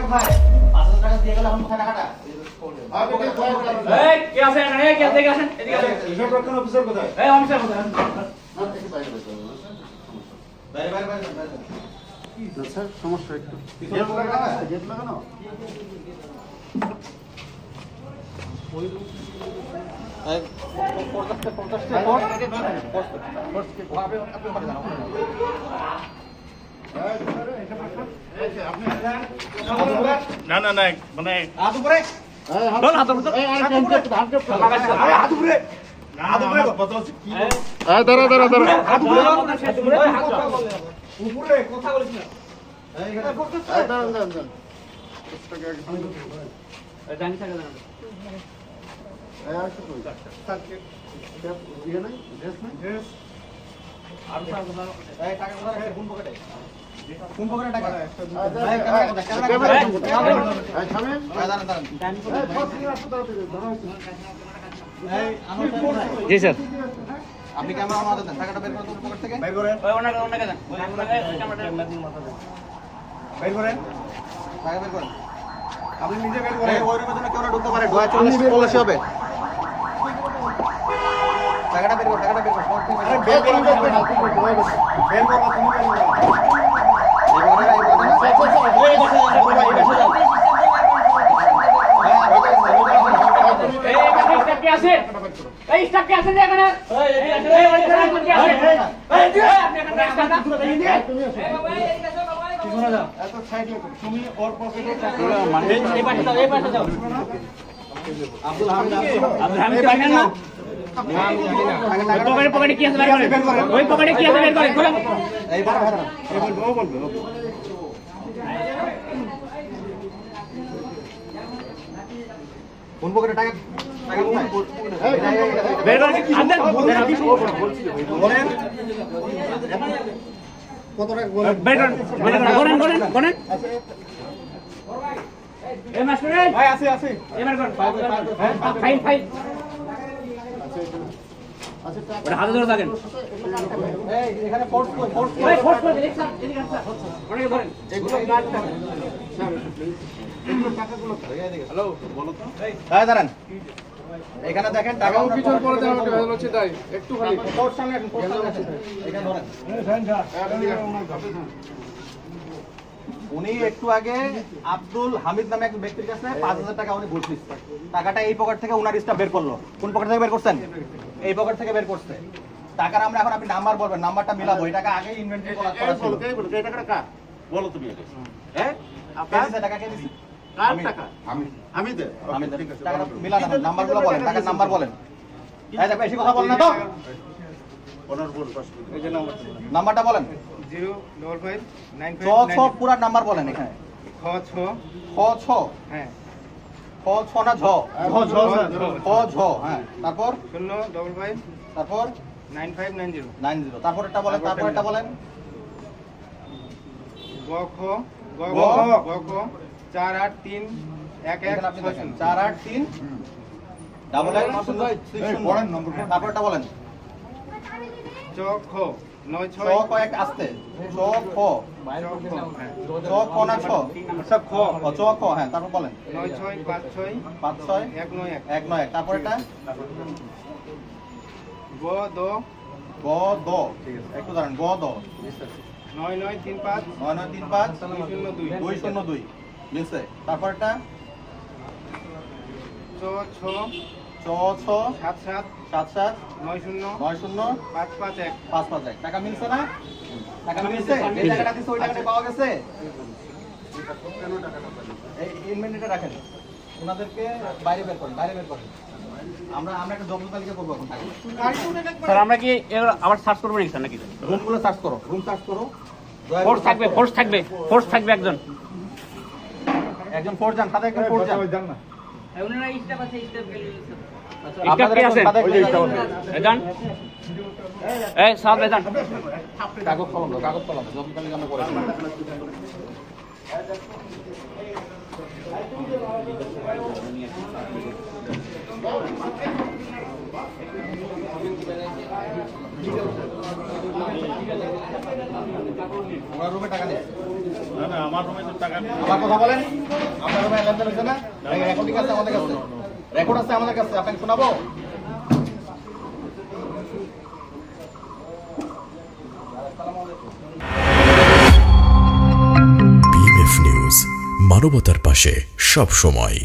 কোথায়? 5000 টাকা দিয়ে গেল এখন কোথায় টাকাটা? এই কে আছে এখানে? কে এদিকে আসেন, এদিকে আসেন। হিসাব রক্ষণ অফিসার কোথায়? এই অফিসার কোথায়? বাইরে। স্যার সমস্যা একটু গেট লাগানো না মানে হাত উপরে হাত উপরে উপরে কথা বলিস না। জানি থাকে না। এই টাকা কোথায় রাখছে? কোন পকেটে? কোন পকেটে টাকা? জি স্যার। আপনি ক্যামেরা আমাদের দেন, টাকাটা বের করে পকেট থেকে বের করেন। ওই ওনাকে দেন। ক্যামেরাটা বের করেন, টাকা বের করেন। আপনি নিজে বের করেন। ওই রুমের জন্য কেউ না ঢুকতে পারে। 40 হবে। টাকাটা বের কর, টাকাটা বের কর। আরে বের করো, বের করো তুমি বের করো। এই স্টাফ কে আছে এখানে? তুমি ওর পকেটে আব্দুল হামিদ পাইছেন না? পকেটে কি আছে বের করেন। ওই পকেটে কি আছে বের করেন। খোলেন। এইবার বলবে কোন পকেটে টাকা বের করেন। আদেন বলেন কত টাকা বলে বের করেন। করেন। এই মাস্টার ভাই আছে এবার করেন। ফাইল ওটা হাতে ধরে থাকেন। এই এখানে ফোর্স ওই ফোর্স করে দিন স্যার, এদিকে আসুন। অনেকে ধরেন। হ্যালো বলো তো। এই দাঁড়ান, এখানে দেখেন টাকা পিছন পড়ে দেওয়া হচ্ছে তাই একটু খালি ফোর্স সামনে আসুন, ফোর্স সামনে আসুন। এখানে ধরেন। উনি একটু আগে আব্দুল হামিদ নামে এক ব্যক্তির কাছে 5000 টাকা উনি ঘুষ নিচ্ছে। টাকাটা এই পকেট থেকে উনার স্টাফ বের করলো। কোন পকেট থেকে বের করছেন? এই পকেট থেকে বের করছে। টাকার আমরা এখন আপনি নাম্বার বলবেন, নাম্বারটা মিলাবো। এই টাকা আগে ইনভেন্টরি করা ছিল। এই টাকাটা কার বলো তুমি আগে হ্যাঁ কে দিছে টাকা? কে দিছে? কার টাকা আমি দে আমি টাকাটা মিলানো নাম্বারগুলো বলেন, টাকার নাম্বার বলেন। এই দেখো বেশি কথা বলেন না তো। ওনার বল পাস এই যে নাম্বারটা বলেন। 05595 পুরা নাম্বার বলেন এখানে। খ ছ হ্যাঁ খ ছ না ঝ? খ ঝ হ্যাঁ। তারপর 055 তারপর 9590 90। তারপরটা বলেন, তারপরটা বলেন। গ খ 483 এখানে আপনি দেখেন 1160 483 ডাবল 8 বলেন নম্বরটা। তারপরটা বলেন। চ খ 96 ছ ক এক আস্তে। চ খ চ খ না ছ? আচ্ছা খ ও চ খ হ্যাঁ। তারপর বলেন 9656 56 191 191। তারপরটা গ দ গ দ। ঠিক আছে, একটু দাঁড়ান। গ দ 9935 9935 202 202 মিলছে। তারপরটা চ ছ চ ছ 77 77 90 90 551 551। টাকা মিলছে না? টাকা মিলছে? এই টাকাটা দিছে, ওই টাকাটা পাওয়া গেছে। এই ইনভেন্টরিটা রাখেন। ওনাদেরকে বাইরে বের করেন, বাইরে বের করেন। আমরা একটা জব্দ তালিকা করবো এখন। স্যার আমরা কি আবার সার্চ করব নাকি স্যার নাকি? রুমগুলো সার্চ করো, রুম সার্চ করো। ফোর্স থাকবে একজন। একজন ফোর্স যান, সাথে একজন ফোর্স যান। উনারা স্টাফ আছে, স্টাফ গেলে আপনাদের আছে? সাথে একজন স্টাফ আছে। এজন এই সব এজন কাগজ কলম দাও, কাগজ কলম জব্দ তালিকা আমরা করে দিই। ওনার রুমে টাকা নেই। না না আমার রুমে তো টাকা নেই। আমার কথা বলেন, আপনার রুমে লেনদেন হচ্ছে না? রেকর্ডিং আছে আমাদের কাছে, রেকর্ড আছে আমাদের কাছে, আপনাকে শোনাবো। BMF নিউজ, মানবতার পাশে সব সময়।